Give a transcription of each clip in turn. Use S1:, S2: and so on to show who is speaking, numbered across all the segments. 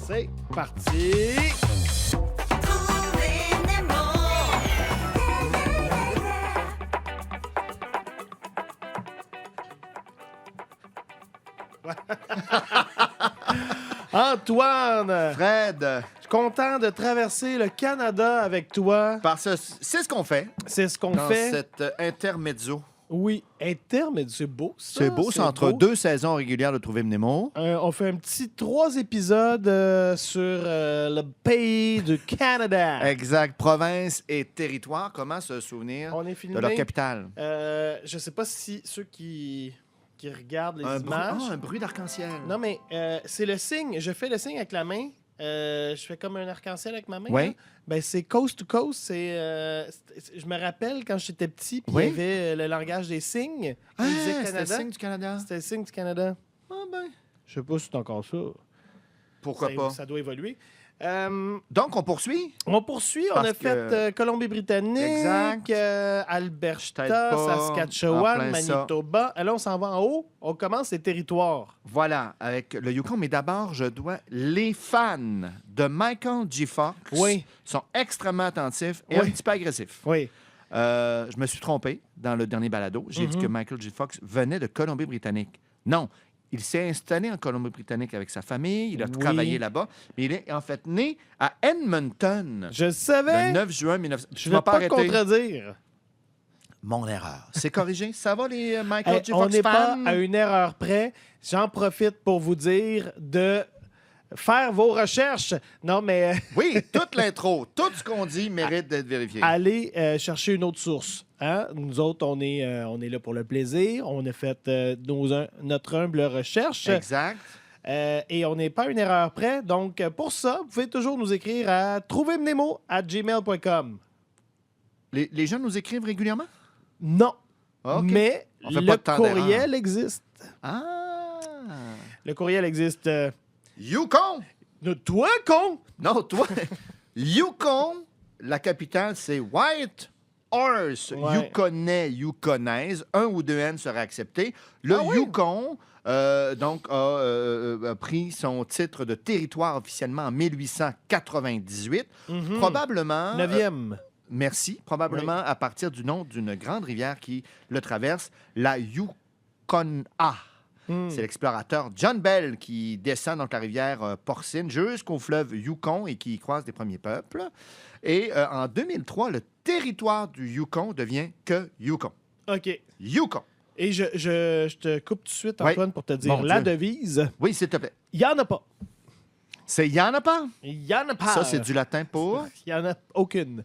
S1: C'est parti! Antoine!
S2: Fred,
S1: Je suis content de traverser le Canada avec toi.
S2: parce que c'est ce qu'on fait
S1: C'est ce qu'on
S2: dans
S1: fait.
S2: cet intermezzo.
S1: Oui, interme, c'est beau ça.
S2: C'est beau, c'est entre
S1: beau.
S2: 2 saisons régulières de Trouver Nemo.
S1: On fait un petit 3 épisodes sur le pays du Canada.
S2: Exact. Province et territoire. Comment se souvenir
S1: On est filmé.
S2: de leur capitale?
S1: Je sais pas si ceux qui regardent les
S2: Un
S1: images.
S2: un bruit d'arc-en-ciel.
S1: Non, mais c'est le signe. Je fais le signe avec la main. Je fais comme un arc-en-ciel avec ma main.
S2: Oui.
S1: là. Ben, c'est coast to coast. Je me rappelle quand j'étais petit, puis
S2: Oui.
S1: il y avait le langage des signes. Quand
S2: Ah,
S1: il disait
S2: c'était le
S1: Canada.
S2: signe du Canada.
S1: C'était le signe du Canada.
S2: Ah ben,
S1: Je sais pas si c'est encore ça.
S2: pourquoi pas?
S1: Ça doit évoluer.
S2: Donc, on poursuit?
S1: On poursuit. On
S2: Parce
S1: a fait
S2: que-
S1: Colombie-Britannique,
S2: Exact.
S1: Alberta,
S2: Peut-être pas en
S1: Saskatchewan,
S2: plein ça.
S1: Manitoba. Là, on s'en va en haut. On commence les territoires.
S2: Voilà, avec le Yukon. Mais d'abord, je dois... Les fans de Michael J. Fox
S1: Oui.
S2: sont extrêmement attentifs et
S1: Oui.
S2: un petit peu agressifs.
S1: Oui.
S2: Je me suis trompé dans le dernier balado. J'ai dit que Michael J. Fox venait de Colombie-Britannique. Non, il s'est installé en Colombie-Britannique avec sa famille. Il a
S1: Oui.
S2: travaillé là-bas. Mais il est en fait né à Edmonton
S1: Je
S2: le
S1: savais.
S2: 9 juin 1900.
S1: Je
S2: Tu
S1: ne
S2: m'as
S1: vais
S2: pas
S1: pas
S2: arrêté.
S1: contredire.
S2: Mon erreur. C'est corrigé. Ça va, les Michael
S1: Hey,
S2: J.
S1: on
S2: Fox
S1: n'est pas
S2: fans?
S1: à une erreur près. J'en profite pour vous dire de faire vos recherches. Non, mais
S2: Oui, toute l'intro, tout ce qu'on dit mérite d'être vérifié.
S1: allez chercher une autre source. Hein? Nous autres, on est là pour le plaisir. On a fait notre humble recherche.
S2: Exact.
S1: Et on n'est pas à une erreur près. Donc, pour ça, vous pouvez toujours nous écrire à trouvermnemo@gmail.com.
S2: Les gens nous écrivent régulièrement?
S1: Non,
S2: OK.
S1: mais
S2: On fait
S1: le
S2: pas de temps
S1: courriel existe.
S2: Ah!
S1: Le courriel existe.
S2: Yukon!
S1: Toi, con!
S2: Non, toi. Yukon, la capitale, c'est White Horse.
S1: Ouais.
S2: Yukonais, Yukonaise. Un ou deux N seraient acceptés. Le
S1: Ah oui?
S2: Yukon, donc, a pris son titre de territoire officiellement en 1898. Probablement...
S1: 9e.
S2: Merci. Probablement à partir du nom d'une grande rivière qui le traverse, la Yukona. C'est l'explorateur John Bell qui descend donc la rivière Porcine jusqu'au fleuve Yukon et qui y croise des premiers peuples. Et en 2003, le territoire du Yukon devient que Yukon.
S1: OK.
S2: Yukon.
S1: Et je te coupe tout de suite,
S2: Oui.
S1: Antoine, pour te dire
S2: Mon
S1: la
S2: Dieu.
S1: devise.
S2: Oui, s'il te plaît.
S1: Il n'y en a pas.
S2: C'est Yanapa.
S1: Il n'y en a pas.
S2: Ça, c'est du latin pour...
S1: Il n'y en a aucune.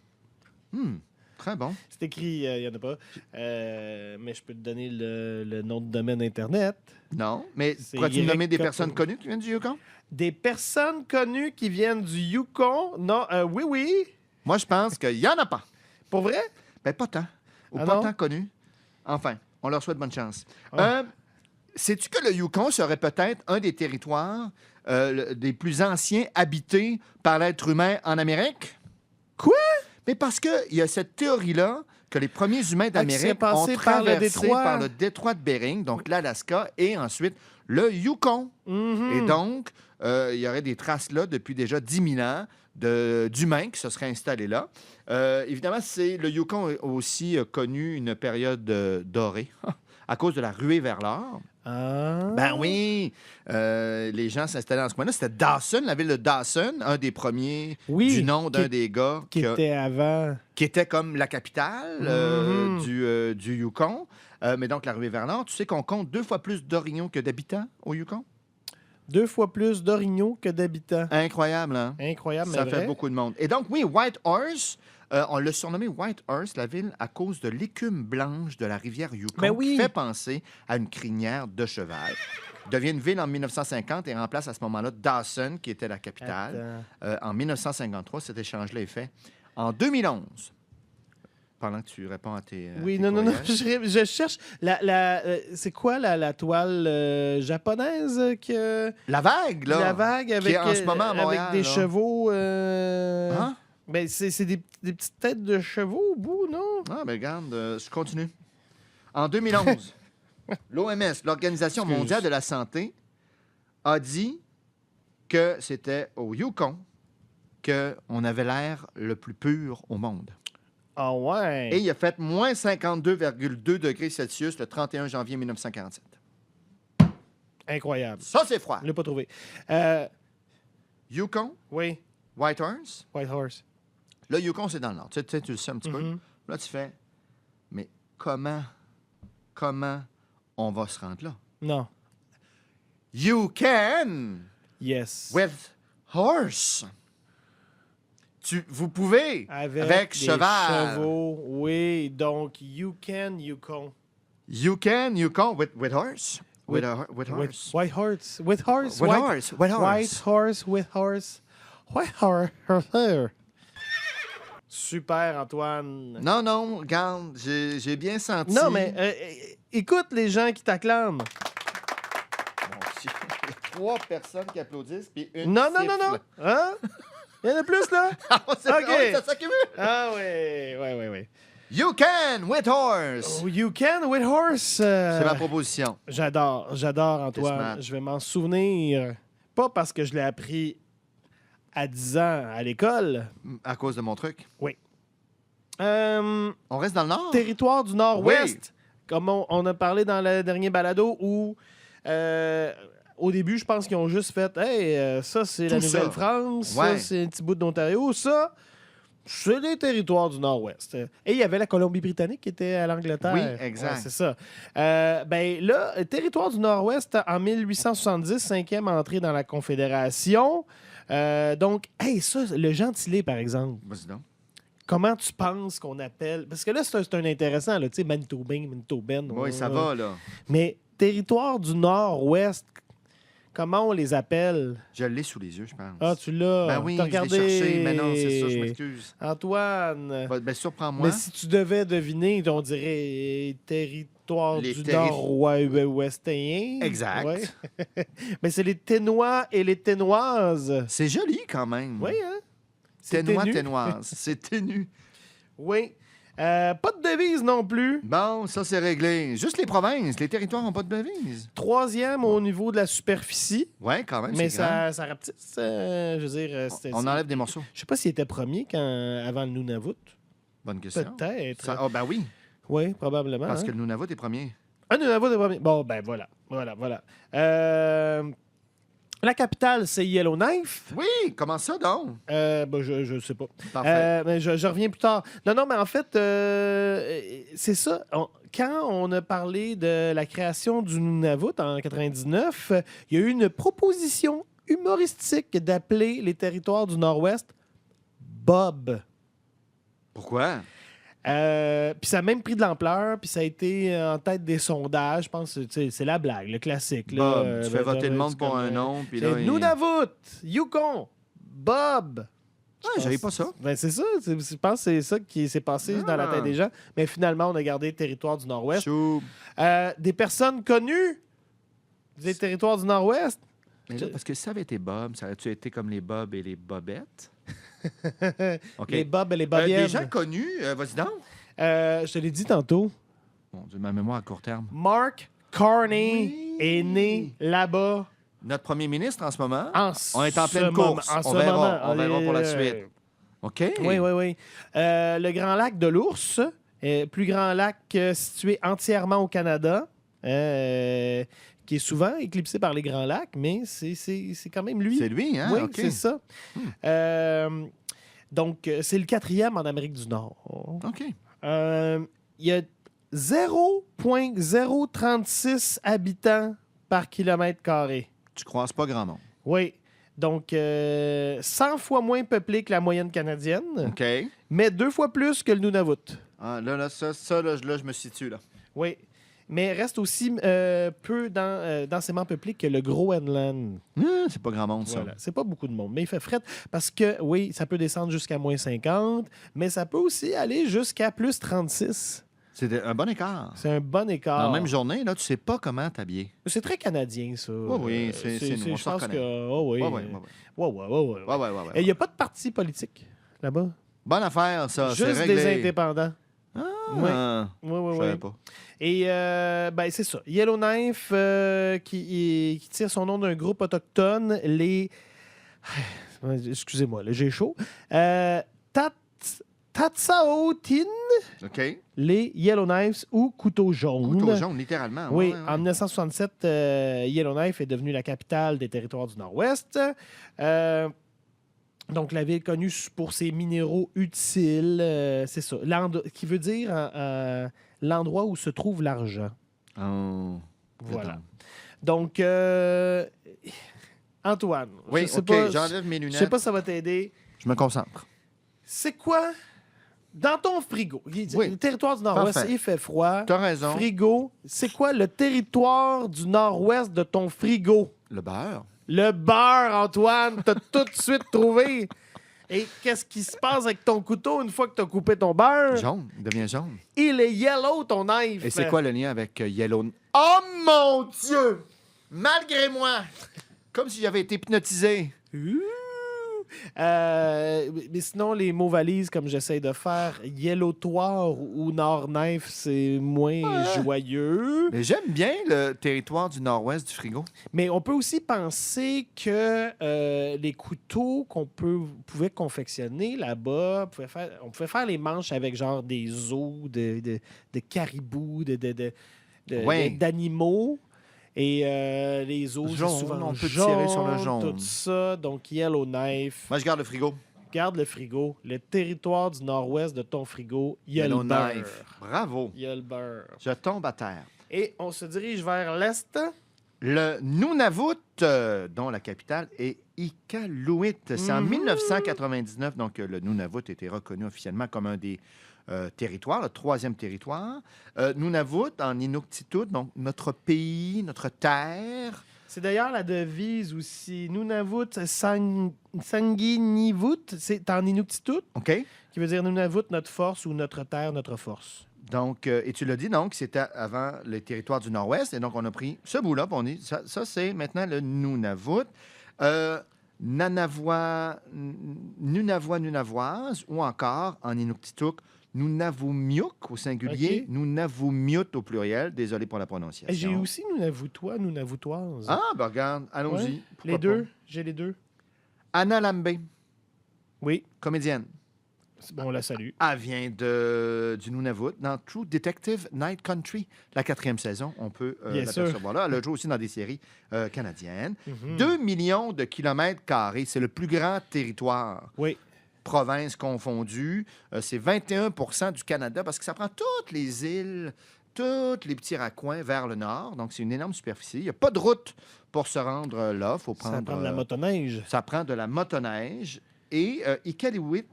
S2: Très bon.
S1: C'est écrit, il n'y en a pas. Mais je peux te donner le nom de domaine Internet.
S2: Non, mais
S1: C'est
S2: pourrais-tu me nommer des
S1: Y-
S2: personnes connues qui viennent du Yukon?
S1: Des personnes connues qui viennent du Yukon. Non, oui, oui.
S2: Moi, je pense qu'il y en a pas.
S1: Pour vrai?
S2: Ben, pas tant. Ou
S1: Ah
S2: pas
S1: non?
S2: tant connu. Enfin, on leur souhaite bonne chance.
S1: Ah.
S2: Sais-tu que le Yukon serait peut-être un des territoires des plus anciens habités par l'être humain en Amérique?
S1: Quoi?
S2: Mais parce qu'il y a cette théorie-là que les premiers humains
S1: qui
S2: d'Amérique
S1: serait
S2: ont
S1: passé par le
S2: traversé
S1: détroit.
S2: par le détroit de Bering, donc l'Alaska, et ensuite le Yukon. Et donc, il y aurait des traces là depuis déjà 10 000 ans d'humains qui se seraient installés là. Évidemment, le Yukon a aussi connu une période dorée à cause de la ruée vers l'or.
S1: Ah.
S2: Ben oui, les gens s'installaient dans ce coin-là. C'était Dawson, la ville de Dawson, un des premiers
S1: Oui,
S2: du nom d'un
S1: qui-
S2: des gars
S1: Qui était avant.
S2: qui était comme la capitale du Yukon. Mais donc, la ruée vers l'or, tu sais qu'on compte 2 fois plus d'orignaux que d'habitants au Yukon?
S1: 2 fois plus d'orignaux que d'habitants.
S2: Incroyable, hein?
S1: Incroyable, mais
S2: Ça
S1: vrai.
S2: fait beaucoup de monde. Et donc, oui, White Horse, on l'a surnommé White Horse, la ville, à cause de l'écume blanche de la rivière Yukon,
S1: Ben oui.
S2: qui fait penser à une crinière de cheval. Devient une ville en 1950 et remplace à ce moment-là Dawson, qui était la capitale. En 1953, cet échange-là est fait. En 2011, pendant que tu réponds à tes
S1: Oui,
S2: tes
S1: non,
S2: courriels.
S1: je cherche. C'est quoi la toile japonaise que.
S2: La vague, là,
S1: La vague avec,
S2: qui est en ce moment à Montréal.
S1: avec des
S2: là.
S1: chevaux.
S2: Hein?
S1: Ben, c'est des petites têtes de chevaux au bout, non?
S2: Ah, ben regarde, je continue. En 2011, l'OMS, l'Organisation
S1: Excuse.
S2: mondiale de la santé, a dit que c'était au Yukon qu'on avait l'air le plus pur au monde.
S1: Ah ouais.
S2: Et il a fait moins 52,2 degrés Celsius le 31 janvier 1947.
S1: Incroyable.
S2: Ça, c'est froid.
S1: Je l'ai pas trouvé.
S2: Yukon,
S1: Oui,
S2: Whitehorse.
S1: Whitehorse.
S2: Le Yukon, c'est dans le nord. Tu sais, tu le sais un petit peu.
S1: Mhm.
S2: Là, tu fais, mais comment on va se rendre là?
S1: Non.
S2: You can
S1: Yes.
S2: with horse. Vous pouvez avec
S1: des
S2: cheval.
S1: chevaux. Oui, donc Yukon.
S2: You can with horse. With horse.
S1: White horse. With horse.
S2: With horse. With horse.
S1: White horse with horse. White horse. Super, Antoine.
S2: Non, regarde, j'ai bien senti.
S1: Non, mais écoute les gens qui t'acclament.
S2: Mon Dieu, il y a 3 personnes qui applaudissent, puis une
S1: Non.
S2: siffle.
S1: Hein? Il y en a plus, là?
S2: Ah, c'est
S1: Ok.
S2: ça s'accumule.
S1: Ah, oui.
S2: You can with horse.
S1: Oh, you can with horse.
S2: C'est ma proposition.
S1: J'adore,
S2: T'es
S1: Antoine.
S2: smart.
S1: Je vais m'en souvenir. Pas parce que je l'ai appris à 10 ans à l'école.
S2: À cause de mon truc.
S1: Euh,
S2: On reste dans le nord?
S1: territoire du Nord-Ouest, comme on a parlé dans le dernier balado, où au début, je pense qu'ils ont juste fait « Hey, ça, c'est la
S2: Tout ça.
S1: Nouvelle-France,
S2: Ouais.
S1: ça, c'est un petit bout d'Ontario, ça, c'est les territoires du Nord-Ouest. » Et il y avait la Colombie-Britannique qui était à l'Angleterre.
S2: Oui, exact.
S1: Ouais, c'est ça. Ben là, territoire du Nord-Ouest, en 1870, 5e entrée dans la Confédération. Donc, hey, ça, le gentilé, par exemple.
S2: Vas-y donc.
S1: Comment tu penses qu'on appelle... Parce que là, c'est un intéressant, là, tu sais, Manitobain.
S2: Oui, ça va, là.
S1: Mais territoire du Nord-Ouest, comment on les appelle?
S2: Je l'ai sous les yeux, je pense.
S1: Ah, tu l'as.
S2: Ben oui,
S1: T'as
S2: je l'ai
S1: regardé.
S2: cherché, mais non, c'est ça, je m'excuse.
S1: Antoine.
S2: Ben, surprends-moi.
S1: Mais si tu devais deviner, on dirait territoire
S2: Les
S1: du Nord-Ouestien.
S2: Exact.
S1: Ouais. Mais c'est les Ténois et les Ténoises.
S2: C'est joli, quand même.
S1: Oui, hein? C'est
S2: Ténois,
S1: ténu.
S2: ténoise. C'est ténu.
S1: Oui. Pas de devise non plus.
S2: Bon, ça, c'est réglé. Juste les provinces. Les territoires n'ont pas de devise.
S1: 3e au niveau de la superficie.
S2: Oui, quand même,
S1: Mais
S2: c'est grand.
S1: ça rapetisse. Je veux dire,
S2: On enlève des morceaux.
S1: Je sais pas s'il était premier avant le Nunavut.
S2: Bonne question.
S1: Peut-être.
S2: Ah, ben oui,
S1: Oui, probablement.
S2: parce
S1: hein.
S2: que le Nunavut est premier.
S1: Un Nunavut est premier. Bon, ben voilà. La capitale, c'est Yellowknife.
S2: Oui, comment ça, donc?
S1: Ben, je sais pas.
S2: Parfait.
S1: Mais je reviens plus tard. Non, mais en fait, c'est ça. Quand on a parlé de la création du Nunavut en 99, il y a eu une proposition humoristique d'appeler les territoires du Nord-Ouest Bob.
S2: Pourquoi?
S1: Puis ça a même pris de l'ampleur, puis ça a été en tête des sondages. Je pense que c'est la blague, le classique. Là.
S2: Bob, tu fais voter le monde
S1: c'est
S2: pour
S1: comme,
S2: un nom, puis
S1: c'est
S2: là...
S1: Nunavut, Yukon, Bob.
S2: Ah, j'avais pas ça.
S1: Ben c'est ça. Je pense que c'est ça qui s'est passé dans la tête des gens. Mais finalement, on a gardé le territoire du Nord-Ouest.
S2: Chou.
S1: Des personnes connues des territoires du Nord-Ouest.
S2: Mais là, parce que si ça avait été Bob, ça aurait-tu été comme les Bob et les Bobettes? OK.
S1: Les Bob et les Bobiennes.
S2: Des gens connus, vas-y donc.
S1: Je te l'ai dit tantôt.
S2: Mon Dieu, ma mémoire à court terme.
S1: Mark Carney
S2: Oui.
S1: est né là-bas.
S2: Notre premier ministre en ce moment,
S1: En
S2: on est en
S1: ce
S2: pleine
S1: moment-
S2: course.
S1: en ce
S2: On verra,
S1: moment.
S2: on verra pour la suite. OK?
S1: Oui. Le Grand Lac de l'Ours, plus grand lac situé entièrement au Canada, qui est souvent éclipsé par les Grands Lacs, mais c'est quand même lui.
S2: C'est lui, hein?
S1: Oui,
S2: OK.
S1: c'est ça. Donc, c'est le 4e en Amérique du Nord.
S2: OK.
S1: Il y a 0,036 habitants par kilomètre carré.
S2: Tu croises pas grand monde.
S1: Oui. Donc, 100 fois moins peuplé que la moyenne canadienne,
S2: OK.
S1: mais 2 fois plus que le Nunavut.
S2: Ah, là, ça, je me situe, là.
S1: Oui. Mais reste aussi peu densément peuplé que le Groenland.
S2: C'est pas grand monde, ça.
S1: Voilà. C'est pas beaucoup de monde. Mais il fait fret parce que, oui, ça peut descendre jusqu'à moins 50, mais ça peut aussi aller jusqu'à plus 36.
S2: C'est un bon écart.
S1: C'est un bon écart.
S2: Dans la même journée, là, tu sais pas comment t'habiller.
S1: C'est très canadien, ça.
S2: Oui, c'est nous, on
S1: Je
S2: s'en
S1: pense
S2: reconnaît.
S1: que... Oh, oui.
S2: Ouais.
S1: Et il n'y a pas de parti politique là-bas.
S2: Bonne affaire, ça. C'est
S1: Juste
S2: réglé.
S1: des indépendants.
S2: Ah,
S1: Oui.
S2: je savais pas.
S1: Et ben c'est ça. Yellowknife qui tire son nom d'un groupe autochtone, les Excusez-moi, là, j'ai chaud. Tatsaotin,
S2: OK.
S1: les Yellowknives ou couteaux jaunes.
S2: Couteau jaune, littéralement.
S1: Oui,
S2: Ouais, ouais, ouais.
S1: en 1967, Yellowknife est devenue la capitale des territoires du Nord-Ouest. Donc, la ville est connue pour ses minéraux utiles. C'est ça. Qui veut dire l'endroit où se trouve l'argent.
S2: Oh.
S1: Voilà.
S2: Attends.
S1: Donc, Antoine,
S2: Oui,
S1: je sais
S2: OK,
S1: pas,
S2: j'enlève mes
S1: je
S2: lunettes.
S1: sais pas si ça va t'aider.
S2: Je me concentre.
S1: C'est quoi, dans ton frigo,
S2: Oui.
S1: le territoire du Nord-Ouest,
S2: Parfait.
S1: il fait froid.
S2: T'as raison.
S1: Frigo, c'est quoi le territoire du Nord-Ouest de ton frigo?
S2: Le beurre.
S1: Le beurre, Antoine, t'as tout de suite trouvé. Et qu'est-ce qui se passe avec ton couteau une fois que t'as coupé ton beurre?
S2: Jaune. Il devient jaune.
S1: Il est yellow, ton knife.
S2: Et c'est quoi le lien avec Yellow? Oh mon Dieu! Malgré moi! Comme si j'avais été hypnotisé.
S1: Ouh. Mais sinon, les mots valises, comme j'essaie de faire, yellowtoire ou nord-knife, c'est moins joyeux.
S2: Mais j'aime bien le territoire du nord-ouest du frigo.
S1: Mais on peut aussi penser que les couteaux qu'on pouvait confectionner là-bas, on pouvait faire les manches avec genre des os de caribou,
S2: Ouais.
S1: d'animaux. Et les os, c'est
S2: Jaune,
S1: souvent
S2: on peut
S1: jaune,
S2: tirer sur le jaune.
S1: tout ça. Donc, Yellowknife.
S2: Moi, je garde le frigo.
S1: Garde le frigo. Le territoire du nord-ouest de ton frigo, il y a le beurre.
S2: Yellowknife. Bravo.
S1: Il y a le beurre.
S2: Je tombe à terre.
S1: Et on se dirige vers l'est.
S2: Le Nunavut, dont la capitale est Iqaluit. C'est en
S1: Mhm.
S2: 1999, donc le Nunavut a été reconnu officiellement comme un des territoires, le troisième territoire. Nunavut, en Inuktitut, donc notre pays, notre terre.
S1: C'est d'ailleurs la devise aussi. Nunavut Sanguinivut, c'est en Inuktitut,
S2: OK?
S1: qui veut dire Nunavut, notre force, ou notre terre, notre force.
S2: Donc, et tu l'as dit, donc, c'était avant le territoire du Nord-Ouest. Et donc, on a pris ce bout-là, puis on dit, ça c'est maintenant le Nunavut. Nunavoise, ou encore, en Inuktitut, Nunavumiuk au singulier,
S1: OK.
S2: Nunavumiut au pluriel. Désolé pour la prononciation.
S1: J'ai aussi Nunavutois, Nunavutoise.
S2: Ah, ben regarde, allons-y.
S1: Ouais.
S2: Pourquoi
S1: Les deux,
S2: pas.
S1: j'ai les deux.
S2: Anna Lambé,
S1: Oui,
S2: comédienne.
S1: c'est bon, on la salue.
S2: Elle vient du Nunavut dans True Detective Night Country, la 4e saison. On peut
S1: Bien sûr.
S2: l'apercevoir là. Elle a joué aussi dans des séries canadiennes.
S1: Mhm.
S2: 2 millions de kilomètres carrés, c'est le plus grand territoire,
S1: Oui,
S2: provinces confondues. C'est 21 du Canada parce que ça prend toutes les îles, tous les petits raccoins vers le nord. Donc, c'est une énorme superficie. Il n'y a pas de route pour se rendre là. Il faut prendre...
S1: ça prend de la motoneige.
S2: Ça prend de la motoneige. Et Iqaluit,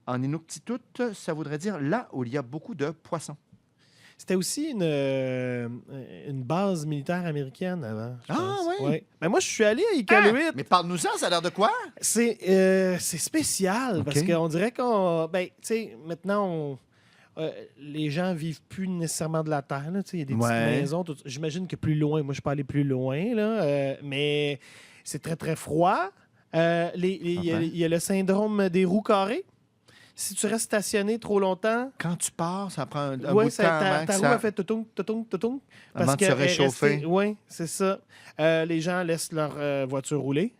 S2: en Inuktitut, ça voudrait dire là où il y a beaucoup de poissons.
S1: C'était aussi une base militaire américaine avant. Je
S2: Ah,
S1: pense.
S2: oui?
S1: Ouais. Ben moi, je suis allé à Iqaluit.
S2: Mais parle-nous-en, ça a l'air de quoi?
S1: C'est spécial
S2: OK.
S1: parce qu'on dirait qu'on. Ben, tu sais, maintenant, les gens vivent plus nécessairement de la terre. là, tu sais, il y a des petites
S2: Ouais.
S1: maisons. J'imagine que plus loin, moi, je suis pas allé plus loin, là, mais c'est très, très froid. Il y a le syndrome des roues carrées. Si tu restes stationné trop longtemps,
S2: Quand tu pars, ça prend un bout
S1: ouais,
S2: de temps avant
S1: ta
S2: que
S1: roue
S2: ça...
S1: a fait toutoung.
S2: Avant de se réchauffer.
S1: Oui, c'est ça. Les gens laissent leur voiture rouler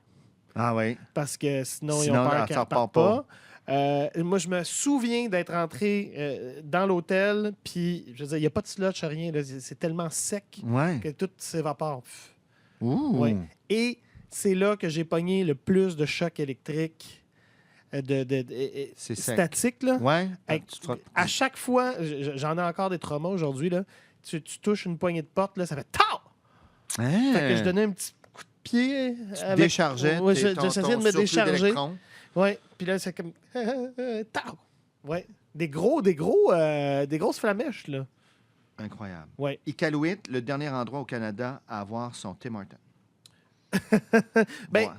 S2: Ah oui.
S1: parce que sinon, ils
S2: Sinon,
S1: ont peur
S2: ça
S1: qu'elle
S2: repart
S1: parte pas. Moi, je me souviens d'être rentré dans l'hôtel, puis je veux dire, il n'y a pas de slotch, rien. Là, c'est tellement sec
S2: Ouais.
S1: que tout s'évapore. Pff.
S2: Ouh.
S1: Ouais. Et c'est là que j'ai pogné le plus de chocs électriques
S2: C'est sec.
S1: statiques. Là.
S2: Ouais.
S1: Hey,
S2: Tu te frottes.
S1: à chaque fois, j'en ai encore des traumas aujourd'hui. Là. Tu touches une poignée de porte, là, ça fait TAO! Fait que je donnais un petit coup de pied.
S2: Tu déchargeais
S1: Ouais,
S2: ton
S1: j'essayais de me
S2: surplus
S1: décharger.
S2: d'électrons.
S1: Ouais. Puis là, c'est comme. TAO! Ouais. Des grosses flamèches, là.
S2: Incroyable.
S1: Ouais.
S2: Iqaluit, le dernier endroit au Canada à avoir son Tim Hortons.
S1: Ben,
S2: Ouais.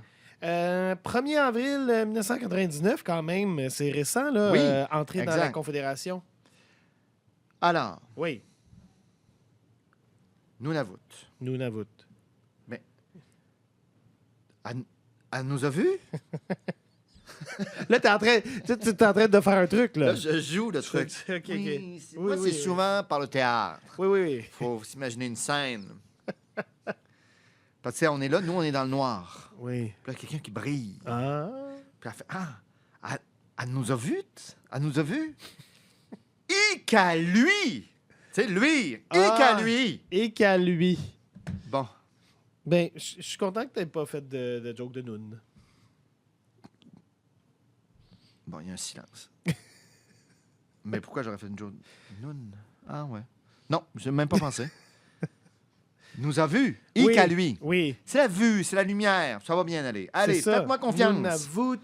S1: 1er avril 1999, quand même, c'est récent, là,
S2: Oui,
S1: entrée dans la
S2: exact.
S1: Confédération.
S2: Alors,
S1: Oui,
S2: Nunavut.
S1: Nunavut.
S2: Elle nous a vus?
S1: Là, t'es en train de faire un truc, là.
S2: Là, je joue le truc.
S1: OK, OK.
S2: Oui,
S1: Oui,
S2: moi,
S1: oui.
S2: c'est souvent par le théâtre.
S1: Oui.
S2: Il faut s'imaginer une scène. Parce que, on est là, nous, on est dans le noir.
S1: Oui.
S2: Puis là, quelqu'un qui brille.
S1: Ah.
S2: Puis elle fait elle nous a vus. Elle nous a vus. Et qu'à lui. Tu sais, lui. Et qu'à lui.
S1: Et qu'à lui.
S2: Bon.
S1: Ben, je suis content que tu n'aies pas fait de joke de noun.
S2: Bon, il y a un silence. Mais pourquoi j'aurais fait une joke? Noun. Ah, ouais. Non, je n'ai même pas pensé. Nous a vus. Et
S1: Oui,
S2: qu'à lui.
S1: Oui.
S2: C'est la vue, c'est la lumière. Ça va bien aller. Allez,
S1: C'est ça.
S2: faites-moi confiance.
S1: Nous avons,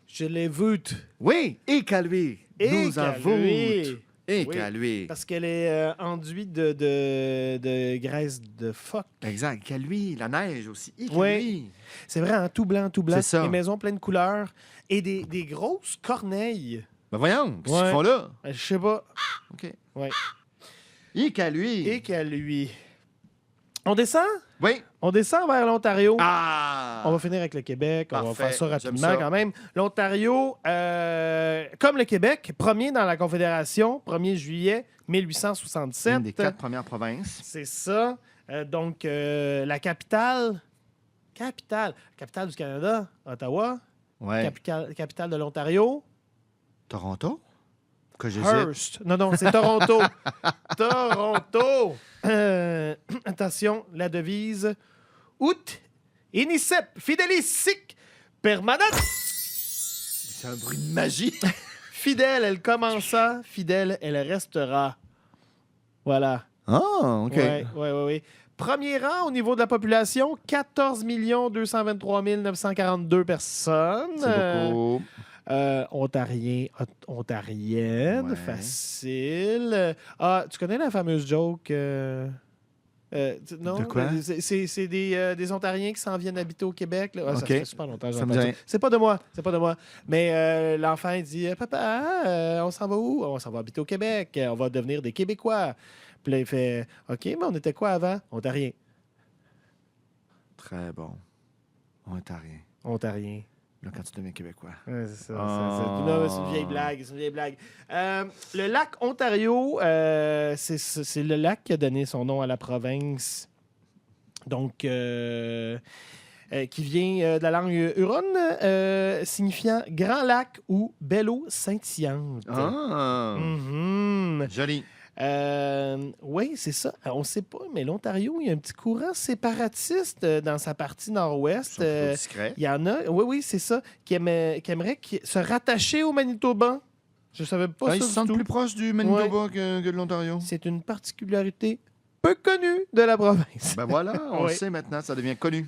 S1: je l'ai vu.
S2: Oui, et qu'à lui.
S1: Et
S2: Nous
S1: qu'à
S2: avons.
S1: lui.
S2: Et
S1: Oui.
S2: qu'à lui.
S1: Parce qu'elle est enduite de graisse de phoque.
S2: Exact. Qu'à lui. La neige aussi. Et qu'à
S1: Oui.
S2: lui.
S1: C'est vrai, hein, tout blanc, tout blanc.
S2: C'est ça.
S1: Les maisons pleines de couleurs. Et des grosses corneilles.
S2: Ben voyons, qu'est-ce
S1: Ouais.
S2: qu'ils font là?
S1: Je sais pas.
S2: OK.
S1: Ouais.
S2: Et qu'à lui.
S1: Et qu'à lui. On descend?
S2: Oui.
S1: On descend vers l'Ontario.
S2: Ah!
S1: On va finir avec le Québec. On va
S2: Parfait.
S1: faire ça
S2: J'aime
S1: rapidement
S2: ça.
S1: quand même. L'Ontario, comme le Québec, premier dans la Confédération, 1er juillet 1867.
S2: Une des 4 premières provinces.
S1: C'est ça. Donc, la capitale du Canada, Ottawa.
S2: Ouais.
S1: Capitale de l'Ontario,
S2: Toronto? Que j'hésite.
S1: Hearst. Non, c'est Toronto. Toronto. Attention, la devise. Ut inicep fidelis sic permanent.
S2: C'est un bruit de magie.
S1: Fidèle, elle commença. Fidèle, elle restera. Voilà.
S2: Ah, OK.
S1: Oui. Premier rang au niveau de la population, 14 223 942 personnes.
S2: C'est beaucoup.
S1: Ontarienne,
S2: Ouais.
S1: facile. Ah, tu connais la fameuse joke? Non?
S2: De quoi?
S1: C'est des Ontariens qui s'en viennent habiter au Québec. Là. Ah, ça
S2: OK.
S1: fait super longtemps que
S2: Ça
S1: j'ai
S2: me
S1: entendu
S2: dit rien.
S1: C'est pas de moi. Mais l'enfant, il dit, Papa, on s'en va où? On s'en va habiter au Québec. On va devenir des Québécois. Puis là, il fait, OK, mais on était quoi avant? Ontarien.
S2: Très bon. Ontarien.
S1: Ontarien.
S2: Là, quand tu deviens québécois.
S1: Ouais, c'est ça.
S2: Oh.
S1: Non, c'est une vieille blague. Le lac Ontario, c'est le lac qui a donné son nom à la province. Donc, qui vient de la langue huronne, signifiant grand lac ou belle eau scintillante.
S2: Ah!
S1: Mhm.
S2: Joli.
S1: Oui, c'est ça. On ne sait pas, mais l'Ontario, il y a un petit courant séparatiste dans sa partie
S2: Ils
S1: nord-ouest.
S2: sont plutôt discrets.
S1: Il y en a, oui, c'est ça, qui aimerait se rattacher au Manitoba. Je ne savais pas
S2: Ils
S1: ça
S2: se
S1: du
S2: sentent
S1: tout.
S2: plus proches du Manitoba que de l'Ontario.
S1: C'est une particularité peu connue de la province.
S2: Ben voilà, on
S1: Oui.
S2: le sait maintenant, ça devient connu.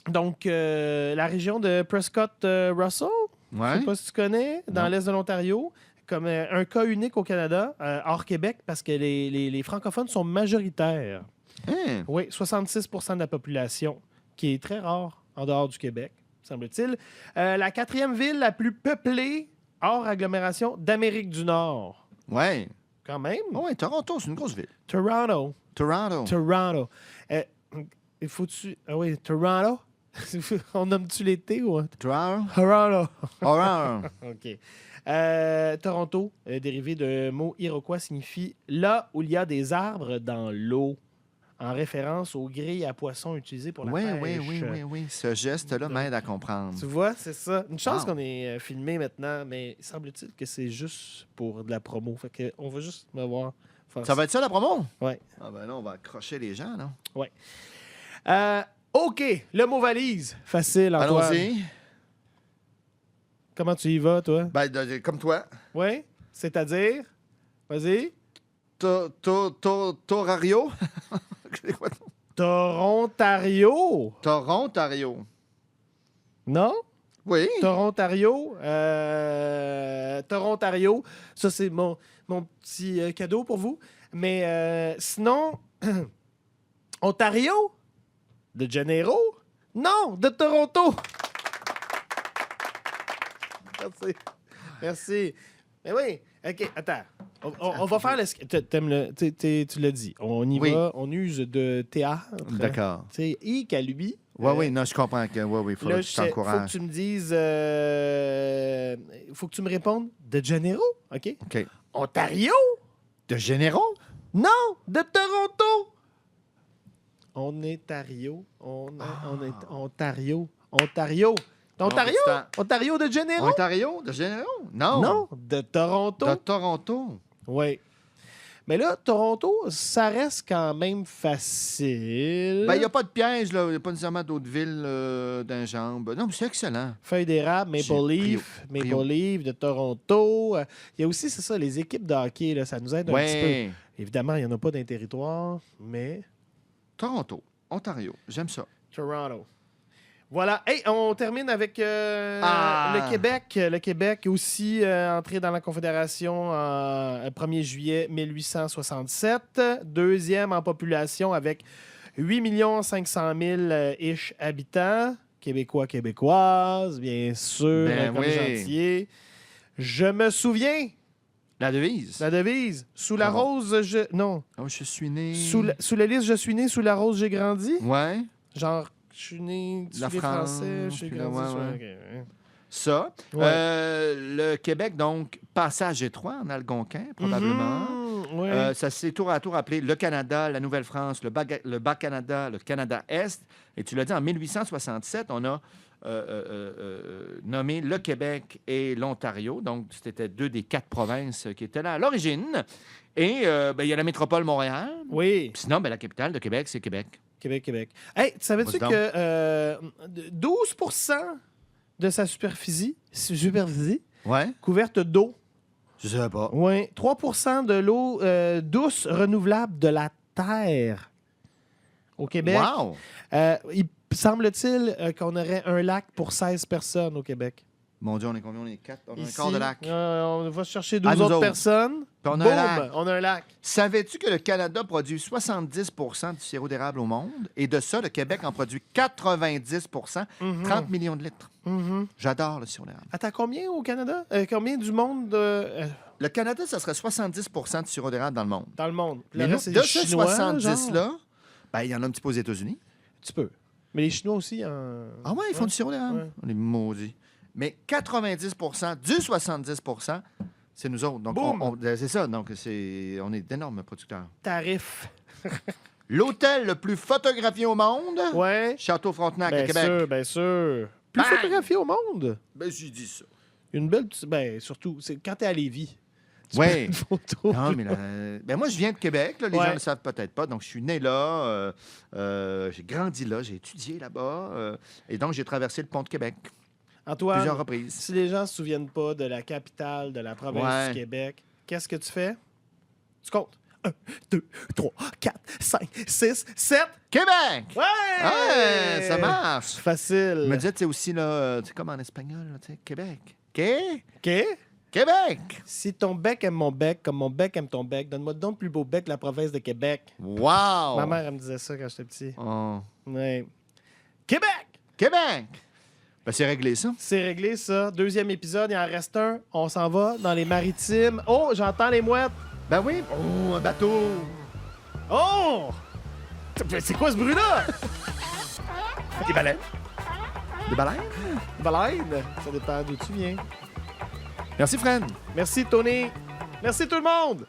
S1: Donc, la région de Prescott-Russell, je ne
S2: Ouais.
S1: sais pas si tu connais, dans
S2: Non.
S1: l'est de l'Ontario, comme un cas unique au Canada, hors Québec, parce que les francophones sont majoritaires.
S2: Hein?
S1: Oui, 66 de la population, qui est très rare en dehors du Québec, semble-t-il. La 4e ville la plus peuplée, hors agglomération, d'Amérique du Nord.
S2: Ouais.
S1: Quand même.
S2: Ouais, Toronto, c'est une grosse ville.
S1: Toronto.
S2: Toronto.
S1: Il faut-tu... Ah oui, Toronto. On nomme-tu l'été ou...
S2: Toronto.
S1: Toronto.
S2: Toronto.
S1: OK. Toronto, dérivé d'un mot iroquois, signifie « là où il y a des arbres dans l'eau », en référence aux grilles à poissons utilisées pour la
S2: Oui,
S1: pêche.
S2: oui. Ce geste-là
S1: Donc,
S2: m'aide à comprendre.
S1: Tu vois, c'est ça. Une chance
S2: Wow.
S1: qu'on est filmé maintenant, mais semble-t-il que c'est juste pour de la promo. Fait que on va juste me voir faire
S2: Ça va être ça, la promo?
S1: Ouais.
S2: Ah ben là, on va accrocher les gens, là.
S1: OK, le mot valise. Facile, Antoine.
S2: Allons-y.
S1: Comment tu y vas, toi?
S2: Ben, comme toi.
S1: Oui? C'est-à-dire? Vas-y.
S2: Torario? C'est quoi?
S1: Torontario.
S2: Torontario.
S1: Non?
S2: Oui.
S1: Torontario. Torontario. Ça, c'est mon petit cadeau pour vous. Mais sinon, Ontario? De Janeiro? Non, de Toronto. Merci. Mais oui. OK, attends. On va faire le... Tu l'as dit. On y
S2: Oui.
S1: va. On use de théâtre.
S2: D'accord.
S1: Tu sais, hic à lui.
S2: Oui, non, je comprends que oui, il faut
S1: Là,
S2: que tu
S1: faut que
S2: t'encourages.
S1: tu me dises... faut que tu me répondes de Janeiro, OK?
S2: OK.
S1: Ontario?
S2: De Généraux?
S1: Non, de Toronto. Ontario. Ontario. Ontario. Ontario? Ontario de Généraux?
S2: Ontario, de Généraux? Non.
S1: Non, de Toronto.
S2: De Toronto.
S1: Oui. Mais là, Toronto, ça reste quand même facile.
S2: Ben, il n'y a pas de piège, là. Il n'y a pas nécessairement d'autres villes d'un jambe. Non, mais c'est excellent.
S1: Feuille d'érable, Maple Leaf, Maple Leaf de Toronto. Il y a aussi, c'est ça, les équipes de hockey, là, ça nous aide un petit peu. Évidemment, il n'y en a pas d'un territoire, mais...
S2: Toronto, Ontario, j'aime ça.
S1: Toronto. Voilà. Hey, on termine avec le Québec. Le Québec aussi entré dans la Confédération le 1er juillet 1867. Deuxième en population avec 8 500 000 ish habitants. Québécois, québécoises, bien sûr, comme gentil. Je me souviens.
S2: La devise.
S1: La devise. Sous la rose, je... Non.
S2: Oh, je suis né...
S1: Sous la liste, je suis né. Sous la rose, j'ai grandi.
S2: Ouais.
S1: Genre... Je suis né sous les Français, je suis grandi sur...
S2: Okay. Ça.
S1: Ouais.
S2: Le Québec, donc, passage étroit en Algonquin, probablement.
S1: Ouais.
S2: Ça s'est tour à tour appelé le Canada, la Nouvelle-France, le Bas-Canada, le Canada-Est. Et tu l'as dit, en 1867, on a nommé le Québec et l'Ontario. Donc, c'était 2 des 4 provinces qui étaient là à l'origine. Et il y a la métropole Montréal.
S1: Oui.
S2: Puis sinon, la capitale de Québec, c'est Québec.
S1: Québec. Hey, savais-tu que 12% de sa superficie couverte d'eau?
S2: Je sais pas.
S1: Oui. 3% de l'eau douce renouvelable de la Terre au Québec.
S2: Wow!
S1: Il semble-t-il qu'on aurait un lac pour 16 personnes au Québec.
S2: Mon Dieu, on est combien? On est 4. On a
S1: Ici,
S2: un quart de lac.
S1: On va chercher 12 autres personnes.
S2: Puis on a
S1: Boum,
S2: un lac.
S1: on a un lac.
S2: Savais-tu que le Canada produit 70 du sirop d'érable au monde? Et de ça, le Québec en produit 90 30 millions de litres. J'adore le sirop d'érable.
S1: Attends, combien au Canada? Combien du monde?
S2: Le Canada, ça serait 70 du sirop d'érable dans le monde.
S1: Dans le monde.
S2: Mais
S1: Le
S2: nous,
S1: reste, c'est
S2: de
S1: les
S2: ce
S1: Chinois,
S2: 70-là, il y en a un petit peu aux États-Unis.
S1: Un petit peu. Mais les Chinois aussi...
S2: Ah ouais, ils font du sirop d'érable.
S1: Ouais.
S2: On est maudits. Mais 90 du 70 c'est nous autres. Donc, c'est ça. Donc, on est d'énormes producteurs.
S1: Tarif.
S2: L'hôtel le plus photographié au monde,
S1: Ouais.
S2: Château Frontenac, à Québec.
S1: Bien sûr. Plus
S2: Bang!
S1: photographié au monde.
S2: Ben, j'ai dit ça.
S1: Une belle... surtout, c'est quand t'es à Lévis. Tu
S2: Ouais.
S1: prends une photo.
S2: Non, mais moi, je viens de Québec. Là, les gens ne le savent peut-être pas. Donc, je suis né là. J'ai grandi là. J'ai étudié là-bas. Et donc, j'ai traversé le pont de Québec.
S1: Antoine,
S2: Plusieurs reprises.
S1: si les gens ne se souviennent pas de la capitale de la province du Québec, qu'est-ce que tu fais? Tu comptes. 1, 2, 3, 4, 5, 6, 7.
S2: Québec!
S1: Ouais!
S2: Ouais, ça marche.
S1: Facile.
S2: Je me disais, tu sais, aussi, là, tu sais, comme en espagnol, là, tu sais, Québec.
S1: OK?
S2: Québec!
S1: Si ton bec aime mon bec, comme mon bec aime ton bec, donne-moi donc le plus beau bec de la province de Québec.
S2: Wow!
S1: Ma mère, elle me disait ça quand j'étais petit.
S2: Oh.
S1: Ouais. Québec!
S2: Québec! Ben, c'est réglé, ça.
S1: C'est réglé, ça. Deuxième épisode, il en reste un. On s'en va dans les maritimes. Oh, j'entends les mouettes.
S2: Ben oui. Oh, un bateau.
S1: Oh! C'est quoi ce bruit-là?
S2: Des baleines. Des baleines?
S1: Baleine? Ça dépend d'où tu viens.
S2: Merci, Fred.
S1: Merci, Tony. Merci, tout le monde.